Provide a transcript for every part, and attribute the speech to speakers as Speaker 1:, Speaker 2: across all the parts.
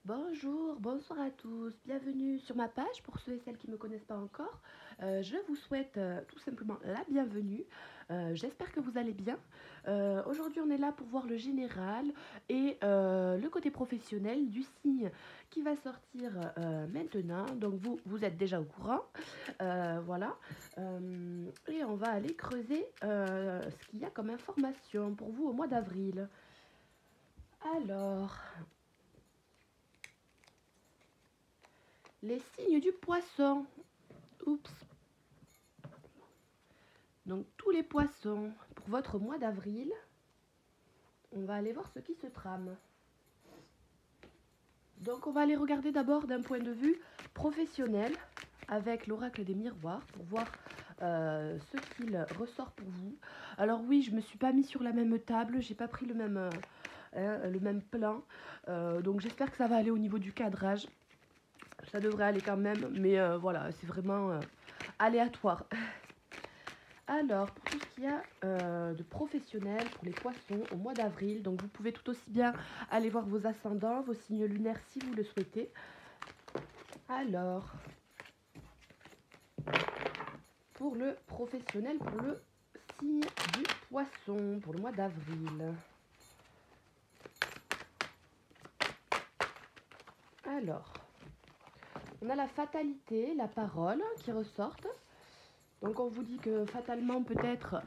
Speaker 1: Bonjour, bonsoir à tous, bienvenue sur ma page pour ceux et celles qui ne me connaissent pas encore. Je vous souhaite tout simplement la bienvenue. J'espère que vous allez bien. Aujourd'hui, on est là pour voir le général et le côté professionnel du signe qui va sortir maintenant. Donc vous êtes déjà au courant. Voilà. Et on va aller creuser ce qu'il y a comme information pour vous au mois d'avril. Alors, les signes du poisson. Oups. Donc tous les poissons pour votre mois d'avril, on va aller voir ce qui se trame. Donc on va aller regarder d'abord d'un point de vue professionnel avec l'oracle des miroirs pour voir ce qu'il ressort pour vous. Alors oui, je me suis pas mis sur la même table, j'ai pas pris le même plan. Donc j'espère que ça va aller au niveau du cadrage. Ça devrait aller quand même, mais voilà, c'est vraiment aléatoire. Alors, pour tout ce qu'il y a de professionnel pour les poissons au mois d'avril, donc vous pouvez tout aussi bien aller voir vos ascendants, vos signes lunaires si vous le souhaitez. Alors, pour le professionnel, pour le signe du poisson, pour le mois d'avril. Alors, on a la fatalité, la parole qui ressortent. Donc on vous dit que fatalement peut-être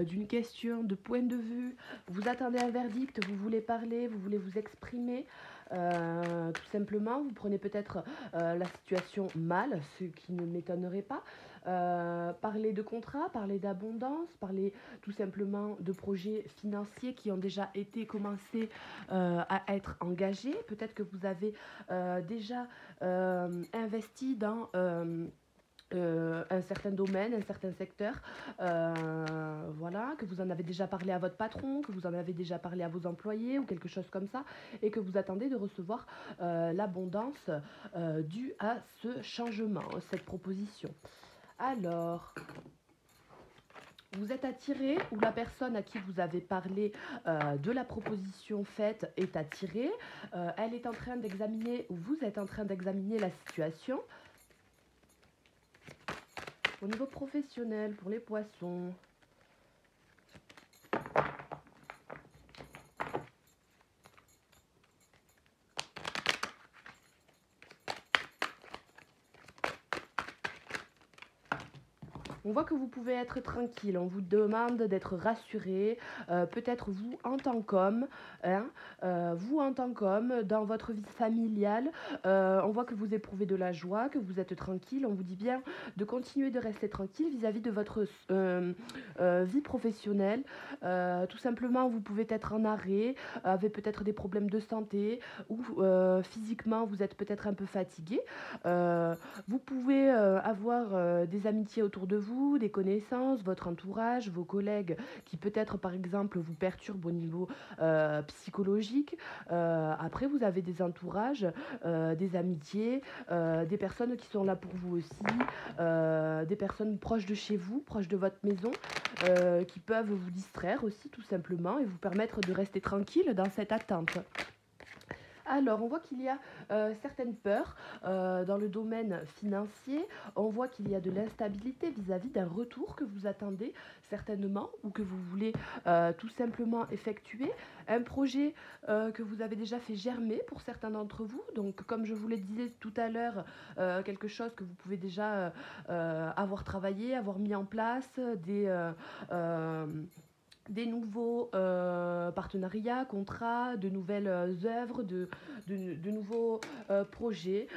Speaker 1: d'une question de point de vue, vous attendez un verdict, vous voulez parler, vous voulez vous exprimer, tout simplement, vous prenez peut-être la situation mal, ce qui ne m'étonnerait pas. Parler de contrat, parler d'abondance, parler tout simplement de projets financiers qui ont déjà été commencés à être engagés. Peut-être que vous avez déjà investi dans un certain domaine, un certain secteur, voilà, que vous en avez déjà parlé à votre patron, que vous en avez déjà parlé à vos employés ou quelque chose comme ça, et que vous attendez de recevoir l'abondance due à ce changement, cette proposition. Alors, vous êtes attiré ou la personne à qui vous avez parlé de la proposition faite est attirée, elle est en train d'examiner ou vous êtes en train d'examiner la situation. Au niveau professionnel, pour les poissons, on voit que vous pouvez être tranquille, on vous demande d'être rassuré, peut-être vous en tant qu'homme, hein, vous en tant qu'homme, dans votre vie familiale, on voit que vous éprouvez de la joie, que vous êtes tranquille, on vous dit bien de continuer de rester tranquille vis-à-vis de votre vie professionnelle. Tout simplement, vous pouvez être en arrêt, avec peut-être des problèmes de santé, ou physiquement, vous êtes peut-être un peu fatigué. Vous pouvez avoir des amitiés autour de vous, des connaissances, votre entourage, vos collègues qui peut-être par exemple vous perturbent au niveau psychologique. Après, vous avez des entourages, des amitiés, des personnes qui sont là pour vous aussi, des personnes proches de chez vous, proches de votre maison, qui peuvent vous distraire aussi tout simplement et vous permettre de rester tranquille dans cette attente. Alors, on voit qu'il y a certaines peurs dans le domaine financier. On voit qu'il y a de l'instabilité vis-à-vis d'un retour que vous attendez certainement ou que vous voulez tout simplement effectuer. Un projet que vous avez déjà fait germer pour certains d'entre vous. Donc, comme je vous le disais tout à l'heure, quelque chose que vous pouvez déjà avoir travaillé, avoir mis en place, des nouveaux partenariats, contrats, de nouvelles œuvres, de nouveaux projets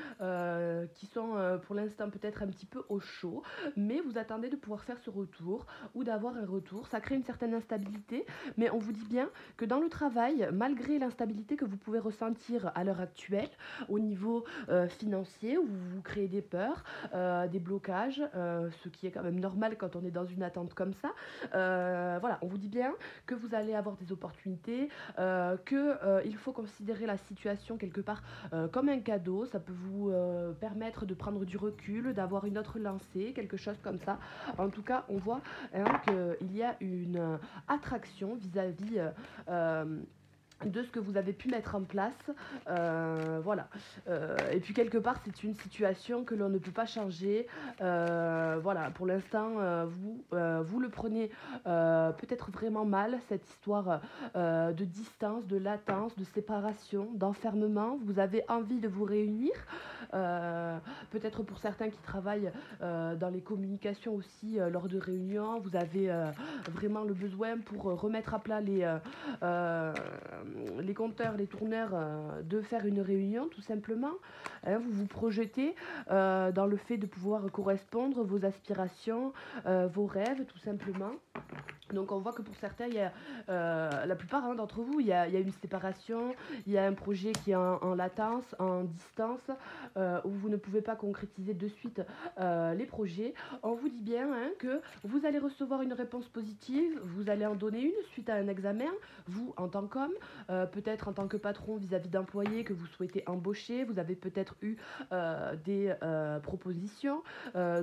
Speaker 1: qui sont pour l'instant peut-être un petit peu au chaud, mais vous attendez de pouvoir faire ce retour ou d'avoir un retour. Ça crée une certaine instabilité, mais on vous dit bien que dans le travail, malgré l'instabilité que vous pouvez ressentir à l'heure actuelle au niveau financier, où vous créez des peurs, des blocages, ce qui est quand même normal quand on est dans une attente comme ça, voilà, on vous dit bien que vous allez avoir des opportunités, qu'il faut considérer la situation quelque part comme un cadeau. Ça peut vous permettre de prendre du recul, d'avoir une autre lancée, quelque chose comme ça. En tout cas, on voit qu'il y a une attraction vis-à-vis de ce que vous avez pu mettre en place. Voilà. Et puis quelque part, c'est une situation que l'on ne peut pas changer. Voilà, pour l'instant, vous le prenez peut-être vraiment mal, cette histoire de distance, de latence, de séparation, d'enfermement. Vous avez envie de vous réunir. Peut-être pour certains qui travaillent dans les communications aussi, lors de réunions, vous avez vraiment le besoin pour remettre à plat les compteurs, les tourneurs, de faire une réunion tout simplement. Hein, vous vous projetez dans le fait de pouvoir correspondre vos aspirations, vos rêves tout simplement. Donc on voit que pour certains, il y a, la plupart hein, d'entre vous, il y a une séparation, il y a un projet qui est en latence, en distance, où vous ne pouvez pas concrétiser de suite les projets. On vous dit bien hein, que vous allez recevoir une réponse positive, vous allez en donner une suite à un examen, vous en tant qu'homme, peut-être en tant que patron vis-à-vis d'employés que vous souhaitez embaucher, vous avez peut-être eu des propositions.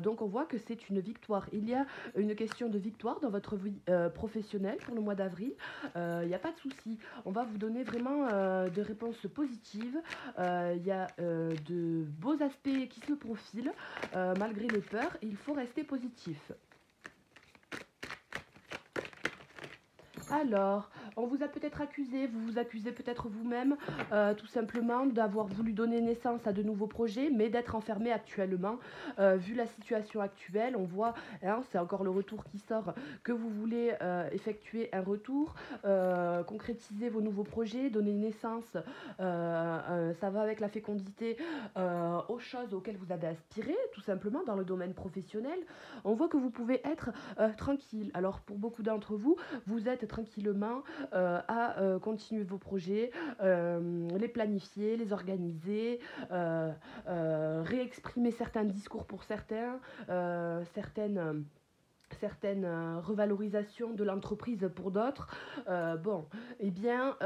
Speaker 1: Donc on voit que c'est une victoire. Il y a une question de victoire dans votre vie professionnelle pour le mois d'avril. Il n'y a pas de souci. On va vous donner vraiment des réponses positives. Il y a de beaux aspects qui se profilent. Malgré les peurs, il faut rester positif. Alors, on vous a peut-être accusé, vous vous accusez peut-être vous-même, tout simplement d'avoir voulu donner naissance à de nouveaux projets, mais d'être enfermé actuellement. Vu la situation actuelle, on voit, hein, c'est encore le retour qui sort, que vous voulez effectuer un retour, concrétiser vos nouveaux projets, donner naissance, ça va avec la fécondité, aux choses auxquelles vous avez aspiré, tout simplement, dans le domaine professionnel. On voit que vous pouvez être tranquille. Alors, pour beaucoup d'entre vous, vous êtes tranquillement à continuer vos projets, les planifier, les organiser, réexprimer certains discours pour certains, certaines revalorisations de l'entreprise pour d'autres. Bon, eh bien,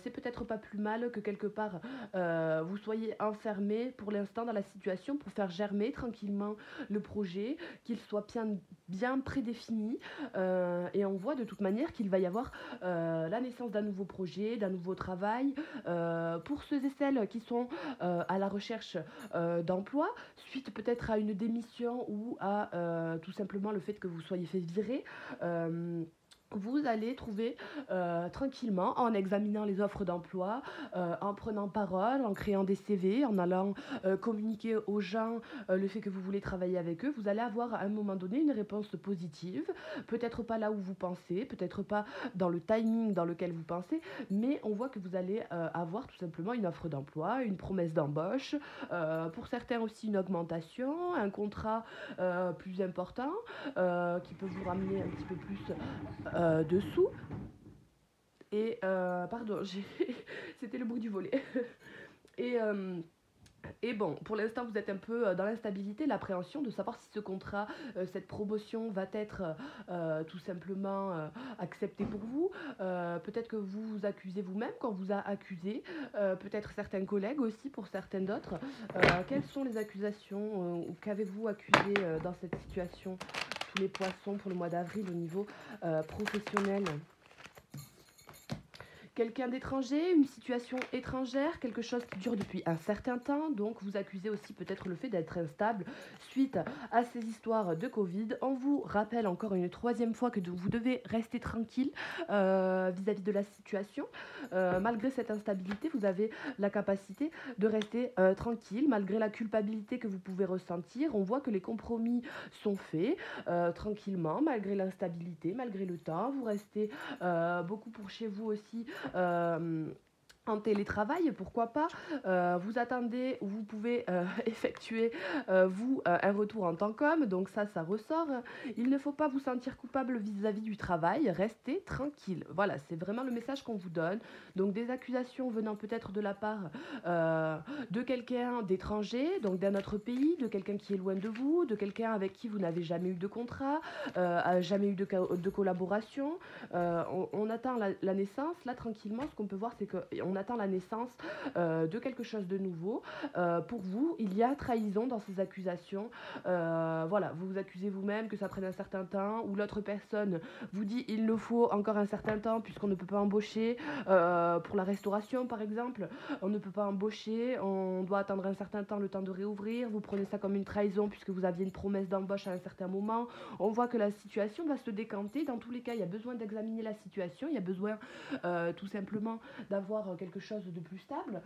Speaker 1: c'est peut-être pas plus mal que quelque part vous soyez enfermé pour l'instant dans la situation pour faire germer tranquillement le projet, qu'il soit bien prédéfini. Et on voit de toute manière qu'il va y avoir la naissance d'un nouveau projet, d'un nouveau travail. Pour ceux et celles qui sont à la recherche d'emploi, suite peut-être à une démission ou à tout simplement le fait que vous soyez fait virer, vous allez trouver tranquillement, en examinant les offres d'emploi, en prenant parole, en créant des CV, en allant communiquer aux gens le fait que vous voulez travailler avec eux, vous allez avoir à un moment donné une réponse positive, peut-être pas là où vous pensez, peut-être pas dans le timing dans lequel vous pensez, mais on voit que vous allez avoir tout simplement une offre d'emploi, une promesse d'embauche, pour certains aussi une augmentation, un contrat plus important, qui peut vous ramener un petit peu plus dessous. Et pardon, c'était le bruit du volet. Et, et bon, pour l'instant, vous êtes un peu dans l'instabilité, l'appréhension de savoir si ce contrat, cette promotion va être tout simplement acceptée pour vous. Peut-être que vous vous accusez vous-même quand on vous a accusé, peut-être certains collègues aussi pour certains d'autres. Quelles sont les accusations ou qu'avez-vous accusé dans cette situation, tous les poissons pour le mois d'avril au niveau professionnel? Quelqu'un d'étranger, une situation étrangère, quelque chose qui dure depuis un certain temps, donc vous accusez aussi peut-être le fait d'être instable suite à ces histoires de Covid. On vous rappelle encore une troisième fois que vous devez rester tranquille vis-à-vis de la situation. Malgré cette instabilité, vous avez la capacité de rester tranquille, malgré la culpabilité que vous pouvez ressentir. On voit que les compromis sont faits tranquillement, malgré l'instabilité, malgré le temps. Vous restez beaucoup pour chez vous aussi, euh, en télétravail, pourquoi pas. Vous attendez, vous pouvez effectuer, vous, un retour en tant qu'homme, donc ça ressort. Il ne faut pas vous sentir coupable vis-à-vis du travail, restez tranquille. Voilà, c'est vraiment le message qu'on vous donne. Donc des accusations venant peut-être de la part de quelqu'un d'étranger, donc d'un autre pays, de quelqu'un qui est loin de vous, de quelqu'un avec qui vous n'avez jamais eu de contrat, jamais eu de collaboration. On attend la naissance, là tranquillement, ce qu'on peut voir c'est qu'on attend la naissance de quelque chose de nouveau. Pour vous, il y a trahison dans ces accusations. Voilà, vous vous accusez vous-même que ça prenne un certain temps, ou l'autre personne vous dit il nous faut encore un certain temps puisqu'on ne peut pas embaucher pour la restauration par exemple, on ne peut pas embaucher, on doit attendre un certain temps, le temps de réouvrir, vous prenez ça comme une trahison puisque vous aviez une promesse d'embauche à un certain moment. On voit que la situation va se décanter. Dans tous les cas, il y a besoin d'examiner la situation, il y a besoin tout simplement d'avoir quelque chose de plus stable,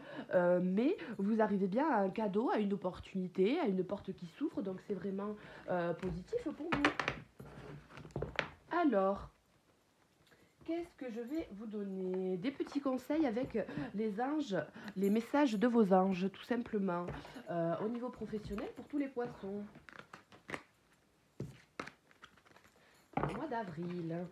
Speaker 1: mais vous arrivez bien à un cadeau, à une opportunité, à une porte qui s'ouvre, donc c'est vraiment positif pour vous. Alors, qu'est-ce que je vais vous donner? Des petits conseils avec les anges, les messages de vos anges, tout simplement. Au niveau professionnel, pour tous les poissons. Au mois d'avril.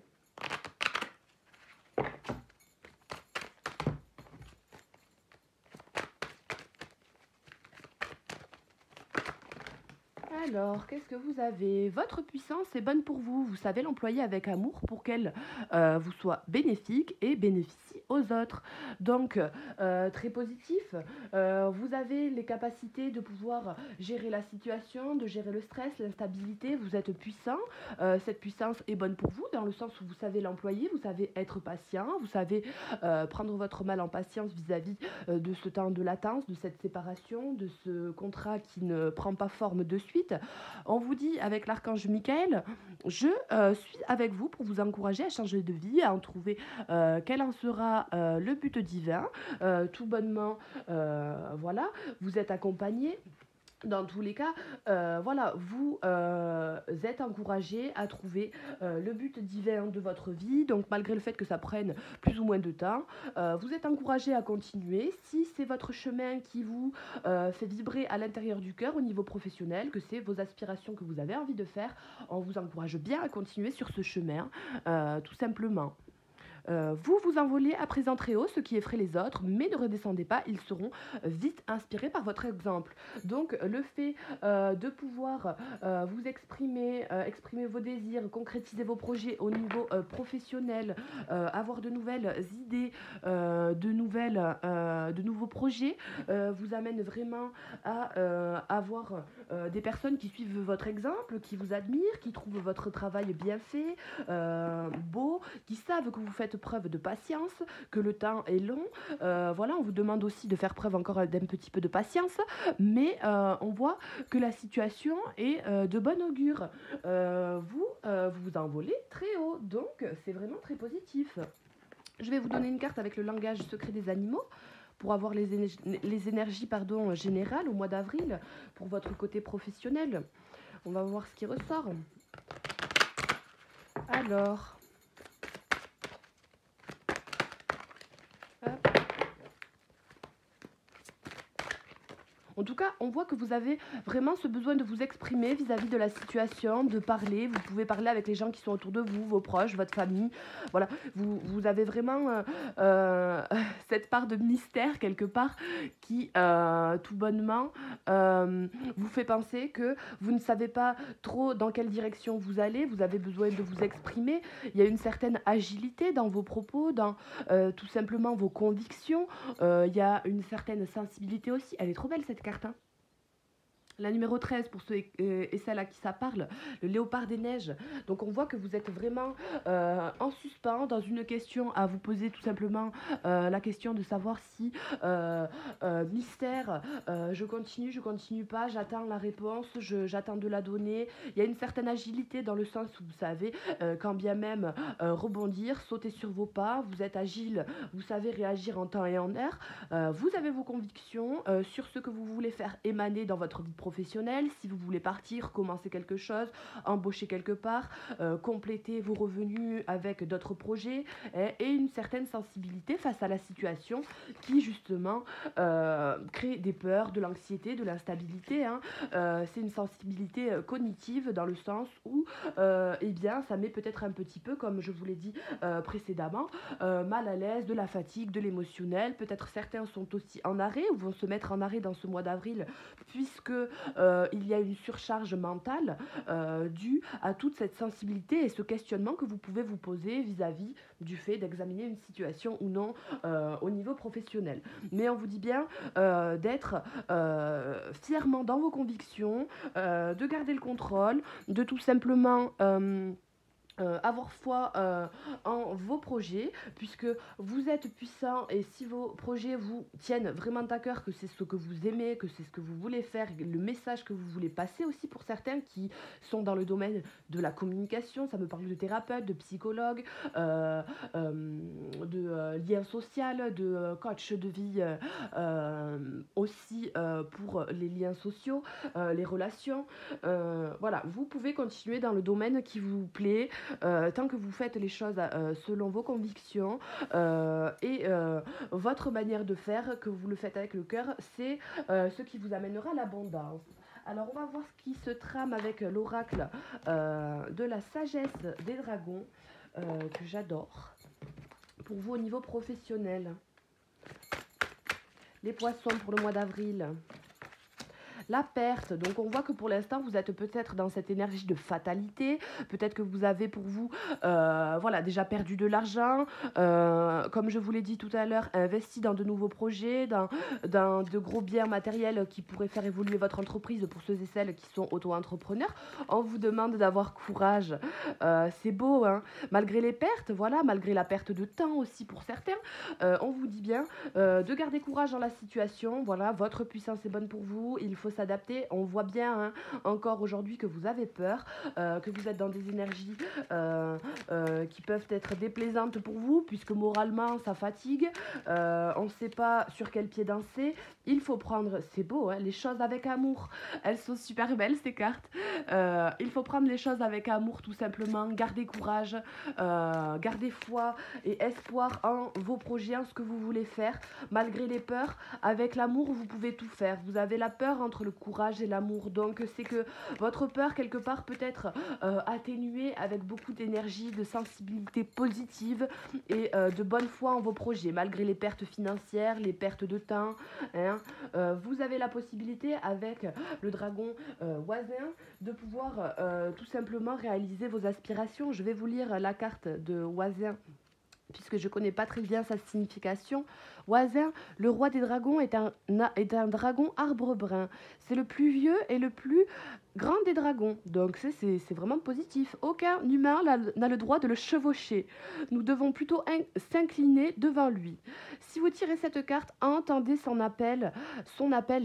Speaker 1: Alors, qu'est-ce que vous avez? Votre puissance est bonne pour vous. Vous savez l'employer avec amour pour qu'elle vous soit bénéfique et bénéficie aux autres. Donc, très positif. Vous avez les capacités de pouvoir gérer la situation, de gérer le stress, l'instabilité. Vous êtes puissant. Cette puissance est bonne pour vous dans le sens où vous savez l'employer, vous savez être patient, vous savez prendre votre mal en patience vis-à-vis de ce temps de latence, de cette séparation, de ce contrat qui ne prend pas forme de suite. On vous dit avec l'archange Michael, je suis avec vous pour vous encourager à changer de vie, à en trouver quel en sera le but divin. Tout bonnement, voilà, vous êtes accompagné. Dans tous les cas, voilà, vous êtes encouragé à trouver le but divin de votre vie. Donc, malgré le fait que ça prenne plus ou moins de temps, vous êtes encouragé à continuer. Si c'est votre chemin qui vous fait vibrer à l'intérieur du cœur au niveau professionnel, que c'est vos aspirations que vous avez envie de faire, on vous encourage bien à continuer sur ce chemin, tout simplement. Vous vous envolez à présent très haut, ce qui effraie les autres, mais ne redescendez pas, ils seront vite inspirés par votre exemple. Donc le fait de pouvoir vous exprimer, exprimer vos désirs, concrétiser vos projets au niveau professionnel, avoir de nouvelles idées, de nouveaux projets, vous amène vraiment à avoir des personnes qui suivent votre exemple, qui vous admirent, qui trouvent votre travail bien fait, beau, qui savent que vous faites preuve de patience, que le temps est long. Voilà, on vous demande aussi de faire preuve encore d'un petit peu de patience, mais on voit que la situation est de bon augure. Vous vous envolez très haut, donc c'est vraiment très positif. Je vais vous donner une carte avec le langage secret des animaux pour avoir les énergies générales au mois d'avril pour votre côté professionnel. On va voir ce qui ressort. Alors, hop. En tout cas, on voit que vous avez vraiment ce besoin de vous exprimer vis-à-vis de la situation, de parler. Vous pouvez parler avec les gens qui sont autour de vous, vos proches, votre famille. Voilà, vous avez vraiment cette part de mystère quelque part qui, tout bonnement, vous fait penser que vous ne savez pas trop dans quelle direction vous allez. Vous avez besoin de vous exprimer. Il y a une certaine agilité dans vos propos, dans tout simplement vos convictions. Il y a une certaine sensibilité aussi. Elle est trop belle cette carte, hein. La numéro 13, pour ceux et celles à qui ça parle, le léopard des neiges. Donc on voit que vous êtes vraiment en suspens dans une question à vous poser tout simplement la question de savoir si mystère, je continue pas, j'attends la réponse, j'attends de la donner. Il y a une certaine agilité dans le sens où vous savez quand bien même rebondir, sauter sur vos pas, vous êtes agile, vous savez réagir en temps et en heure. Vous avez vos convictions sur ce que vous voulez faire émaner dans votre vie professionnelle, si vous voulez partir, commencer quelque chose, embaucher quelque part, compléter vos revenus avec d'autres projets et une certaine sensibilité face à la situation qui justement crée des peurs, de l'anxiété, de l'instabilité, hein. C'est une sensibilité cognitive dans le sens où eh bien, ça met peut-être un petit peu, comme je vous l'ai dit précédemment, mal à l'aise, de la fatigue, de l'émotionnel. Peut-être certains sont aussi en arrêt ou vont se mettre en arrêt dans ce mois d'avril puisque il y a une surcharge mentale due à toute cette sensibilité et ce questionnement que vous pouvez vous poser vis-à-vis du fait d'examiner une situation ou non au niveau professionnel. Mais on vous dit bien d'être fièrement dans vos convictions, de garder le contrôle, de tout simplement avoir foi en vos projets, puisque vous êtes puissant et si vos projets vous tiennent vraiment à cœur, que c'est ce que vous aimez, que c'est ce que vous voulez faire, le message que vous voulez passer aussi pour certains qui sont dans le domaine de la communication, ça me parle de thérapeute, de psychologue, de lien social, de coach de vie aussi pour les liens sociaux, les relations. Voilà, vous pouvez continuer dans le domaine qui vous plaît, tant que vous faites les choses selon vos convictions et votre manière de faire, que vous le faites avec le cœur, c'est ce qui vous amènera l'abondance. Alors on va voir ce qui se trame avec l'oracle de la sagesse des dragons, que j'adore, pour vous au niveau professionnel. Les poissons pour le mois d'avril. La perte, donc on voit que pour l'instant vous êtes peut-être dans cette énergie de fatalité, peut-être que vous avez pour vous voilà, déjà perdu de l'argent, comme je vous l'ai dit tout à l'heure, investi dans de nouveaux projets, dans de gros biens matériels qui pourraient faire évoluer votre entreprise pour ceux et celles qui sont auto-entrepreneurs. On vous demande d'avoir courage, c'est beau, hein, malgré les pertes, voilà, malgré la perte de temps aussi pour certains, on vous dit bien de garder courage dans la situation, voilà, votre puissance est bonne pour vous, il faut s'adapter. On voit bien hein, encore aujourd'hui que vous avez peur, que vous êtes dans des énergies qui peuvent être déplaisantes pour vous, puisque moralement ça fatigue, on ne sait pas sur quel pied danser. Il faut prendre, c'est beau, hein, les choses avec amour. Elles sont super belles ces cartes. Il faut prendre les choses avec amour tout simplement, garder courage, garder foi et espoir en vos projets, en ce que vous voulez faire, malgré les peurs. Avec l'amour, vous pouvez tout faire. Vous avez la peur entre le courage et l'amour. Donc c'est que votre peur, quelque part, peut être atténuée avec beaucoup d'énergie, de sensibilité positive et de bonne foi en vos projets, malgré les pertes financières, les pertes de temps. Hein. Vous avez la possibilité, avec le dragon voisin, de pouvoir tout simplement réaliser vos aspirations. Je vais vous lire la carte de voisin, puisque je ne connais pas très bien sa signification. Oisin, le roi des dragons est un dragon arbre brun. C'est le plus vieux et le plus grand des dragons. Donc c'est vraiment positif. Aucun humain n'a le droit de le chevaucher. Nous devons plutôt s'incliner devant lui. Si vous tirez cette carte, entendez son appel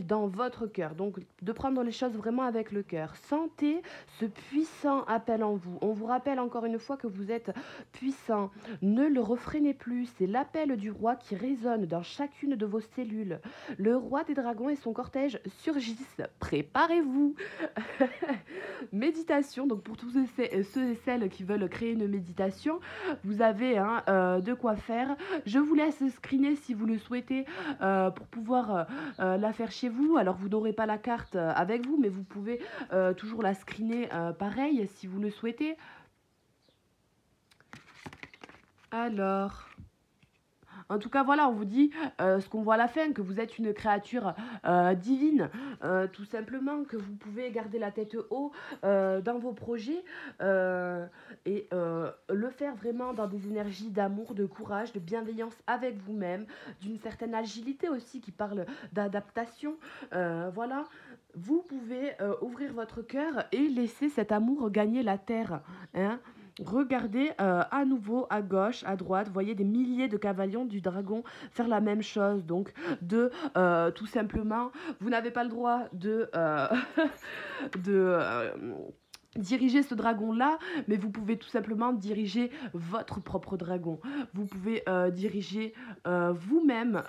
Speaker 1: dans votre cœur. Donc de prendre les choses vraiment avec le cœur. Sentez ce puissant appel en vous. On vous rappelle encore une fois que vous êtes puissant. Ne le refrénez plus. C'est l'appel du roi qui résonne dans chacune de vos cellules. Le roi des dragons et son cortège surgissent. Préparez-vous. Méditation, donc pour tous ceux et celles qui veulent créer une méditation, vous avez hein, de quoi faire. Je vous laisse screener si vous le souhaitez pour pouvoir la faire chez vous. Alors vous n'aurez pas la carte avec vous, mais vous pouvez toujours la screener pareil si vous le souhaitez. Alors... En tout cas, voilà, on vous dit ce qu'on voit à la fin, que vous êtes une créature divine, tout simplement, que vous pouvez garder la tête haut dans vos projets et le faire vraiment dans des énergies d'amour, de courage, de bienveillance avec vous-même, d'une certaine agilité aussi qui parle d'adaptation. Voilà. Vous pouvez ouvrir votre cœur et laisser cet amour gagner la terre. Hein. Regardez à nouveau à gauche, à droite, vous voyez des milliers de cavaliers du dragon faire la même chose. Donc, tout simplement, vous n'avez pas le droit de diriger ce dragon-là, mais vous pouvez tout simplement diriger votre propre dragon. Vous pouvez diriger vous-même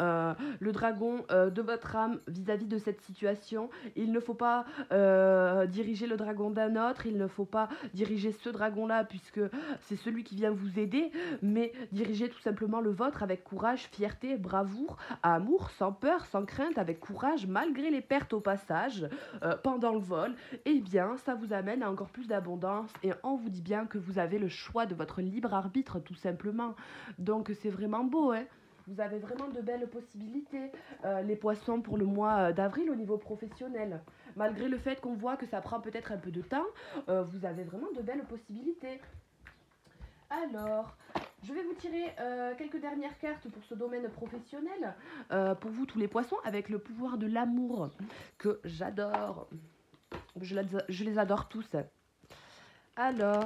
Speaker 1: le dragon de votre âme vis-à-vis de cette situation. Il ne faut pas diriger le dragon d'un autre, il ne faut pas diriger ce dragon-là puisque c'est celui qui vient vous aider, mais diriger tout simplement le vôtre avec courage, fierté, bravoure, amour, sans peur, sans crainte, avec courage, malgré les pertes au passage, pendant le vol. Eh bien, ça vous amène à encore plus d'abondance et on vous dit bien que vous avez le choix de votre libre arbitre tout simplement. Donc c'est vraiment beau, hein. Vous avez vraiment de belles possibilités, les poissons, pour le mois d'avril au niveau professionnel. Malgré le fait qu'on voit que ça prend peut-être un peu de temps, vous avez vraiment de belles possibilités. Alors, je vais vous tirer quelques dernières cartes pour ce domaine professionnel, pour vous tous les poissons, avec le pouvoir de l'amour, que j'adore. Je les adore tous. Alors,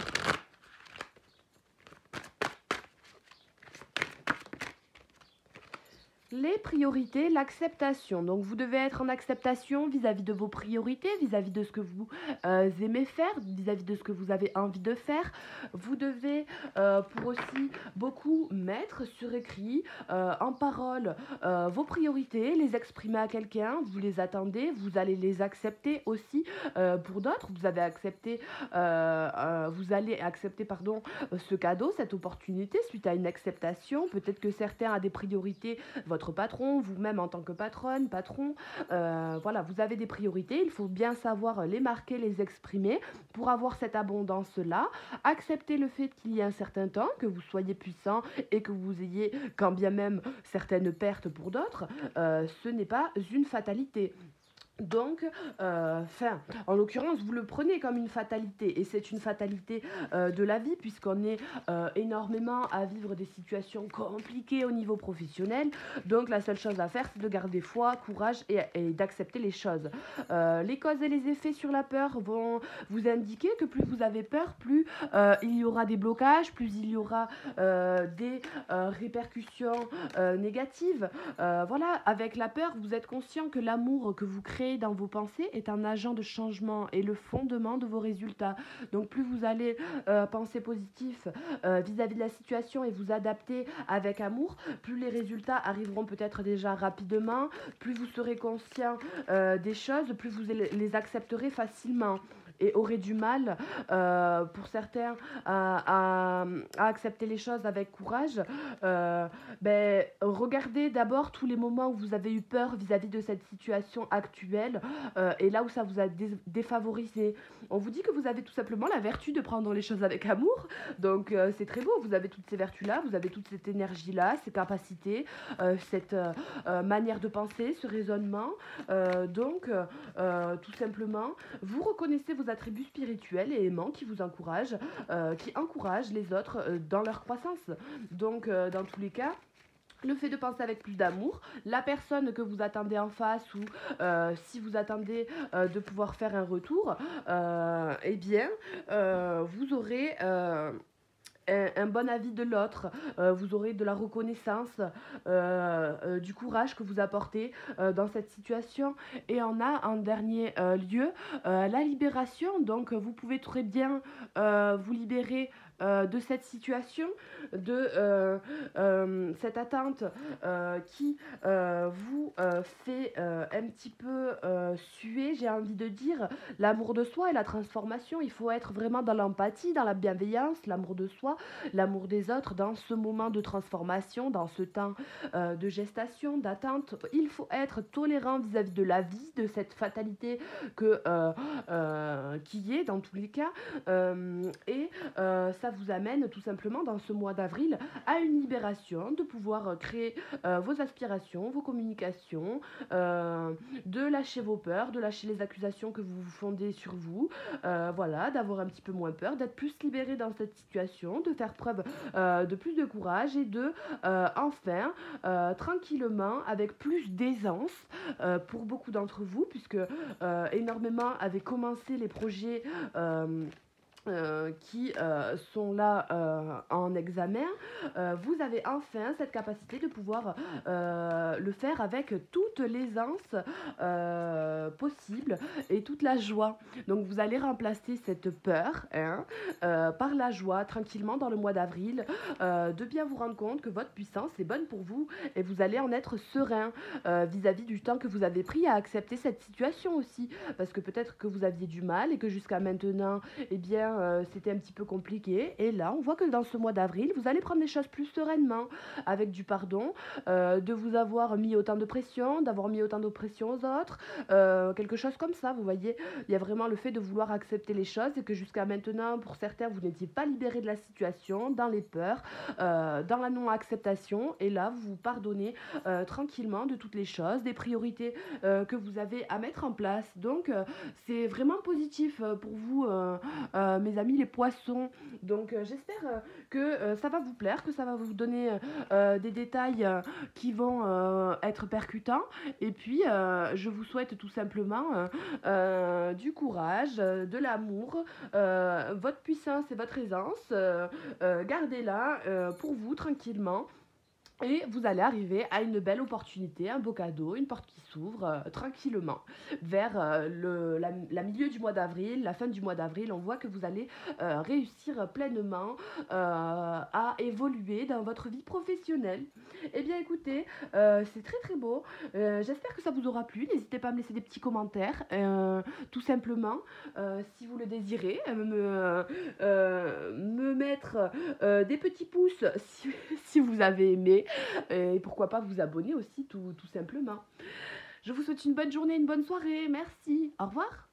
Speaker 1: les priorités, l'acceptation. Donc vous devez être en acceptation vis-à-vis de vos priorités, vis-à-vis de ce que vous aimez faire, vis-à-vis de ce que vous avez envie de faire. Vous devez pour aussi beaucoup mettre sur écrit, en parole, vos priorités, les exprimer à quelqu'un, vous les attendez, vous allez les accepter aussi pour d'autres. Vous allez accepter pardon, ce cadeau, cette opportunité suite à une acceptation. Peut-être que certains ont des priorités, votre patron, vous-même en tant que patronne, patron, voilà, vous avez des priorités, il faut bien savoir les marquer, les exprimer pour avoir cette abondance-là. Accepter le fait qu'il y ait un certain temps, que vous soyez puissant et que vous ayez quand bien même certaines pertes pour d'autres, ce n'est pas une fatalité. Donc, en l'occurrence, vous le prenez comme une fatalité, et c'est une fatalité de la vie, puisqu'on est énormément à vivre des situations compliquées au niveau professionnel. Donc, la seule chose à faire, c'est de garder foi, courage et d'accepter les choses. Les causes et les effets sur la peur vont vous indiquer que plus vous avez peur, plus il y aura des blocages, plus il y aura des répercussions négatives. Voilà, avec la peur, vous êtes conscient que l'amour que vous créez dans vos pensées est un agent de changement et le fondement de vos résultats. Donc plus vous allez penser positif vis-à-vis de la situation et vous adapter avec amour, plus les résultats arriveront peut-être déjà rapidement, plus vous serez conscient des choses, plus vous les accepterez facilement et aurez du mal, pour certains, à accepter les choses avec courage. Regardez d'abord tous les moments où vous avez eu peur vis-à-vis de cette situation actuelle, et là où ça vous a défavorisé. On vous dit que vous avez tout simplement la vertu de prendre les choses avec amour, donc c'est très beau, vous avez toutes ces vertus-là, vous avez toute cette énergie-là, ces capacités, cette manière de penser, ce raisonnement. Tout simplement, vous reconnaissez vos attributs spirituels et aimants qui encouragent les autres dans leur croissance. Donc, dans tous les cas, le fait de penser avec plus d'amour, la personne que vous attendez en face, ou si vous attendez de pouvoir faire un retour, vous aurez un bon avis de l'autre, vous aurez de la reconnaissance, du courage que vous apportez dans cette situation. Et on a en dernier lieu la libération. Donc vous pouvez très bien vous libérer de cette situation, de cette attente qui vous fait un petit peu suer, j'ai envie de dire. L'amour de soi et la transformation, il faut être vraiment dans l'empathie, dans la bienveillance, l'amour de soi, l'amour des autres dans ce moment de transformation, dans ce temps de gestation, d'attente. Il faut être tolérant vis-à-vis de la vie, de cette fatalité qui est dans tous les cas. Ça vous amène tout simplement dans ce mois d'avril à une libération, de pouvoir créer vos aspirations, vos communications, de lâcher vos peurs, de lâcher les accusations que vous fondez sur vous, voilà, d'avoir un petit peu moins peur, d'être plus libéré dans cette situation, de faire preuve de plus de courage et de enfin tranquillement, avec plus d'aisance pour beaucoup d'entre vous, puisque énormément avaient commencé les projets qui sont là en examen, vous avez enfin cette capacité de pouvoir le faire avec toute l'aisance possible et toute la joie. Donc vous allez remplacer cette peur par la joie, tranquillement dans le mois d'avril, de bien vous rendre compte que votre puissance est bonne pour vous et vous allez en être serein vis-à-vis du temps que vous avez pris à accepter cette situation aussi, parce que peut-être que vous aviez du mal et que jusqu'à maintenant, eh bien, c'était un petit peu compliqué. Et là, on voit que dans ce mois d'avril, vous allez prendre les choses plus sereinement, avec du pardon, de vous avoir mis autant de pression, d'avoir mis autant de pression aux autres, quelque chose comme ça, vous voyez. Il y a vraiment le fait de vouloir accepter les choses et que jusqu'à maintenant, pour certains, vous n'étiez pas libéré de la situation, dans les peurs, dans la non-acceptation. Et là, vous vous pardonnez tranquillement de toutes les choses, des priorités que vous avez à mettre en place. Donc, c'est vraiment positif pour vous, mes amis les poissons. Donc, j'espère que ça va vous plaire, que ça va vous donner des détails qui vont être percutants. Et puis, je vous souhaite tout simplement du courage, de l'amour, votre puissance et votre aisance. Gardez-la pour vous tranquillement. Et vous allez arriver à une belle opportunité, un beau cadeau, une porte qui s'ouvre tranquillement vers la milieu du mois d'avril, la fin du mois d'avril. On voit que vous allez réussir pleinement à évoluer dans votre vie professionnelle. Eh bien écoutez, c'est très très beau. J'espère que ça vous aura plu. N'hésitez pas à me laisser des petits commentaires, tout simplement, si vous le désirez, me mettre des petits pouces si vous avez aimé. Et pourquoi pas vous abonner aussi, tout simplement. Je vous souhaite une bonne journée, une bonne soirée. Merci. Au revoir.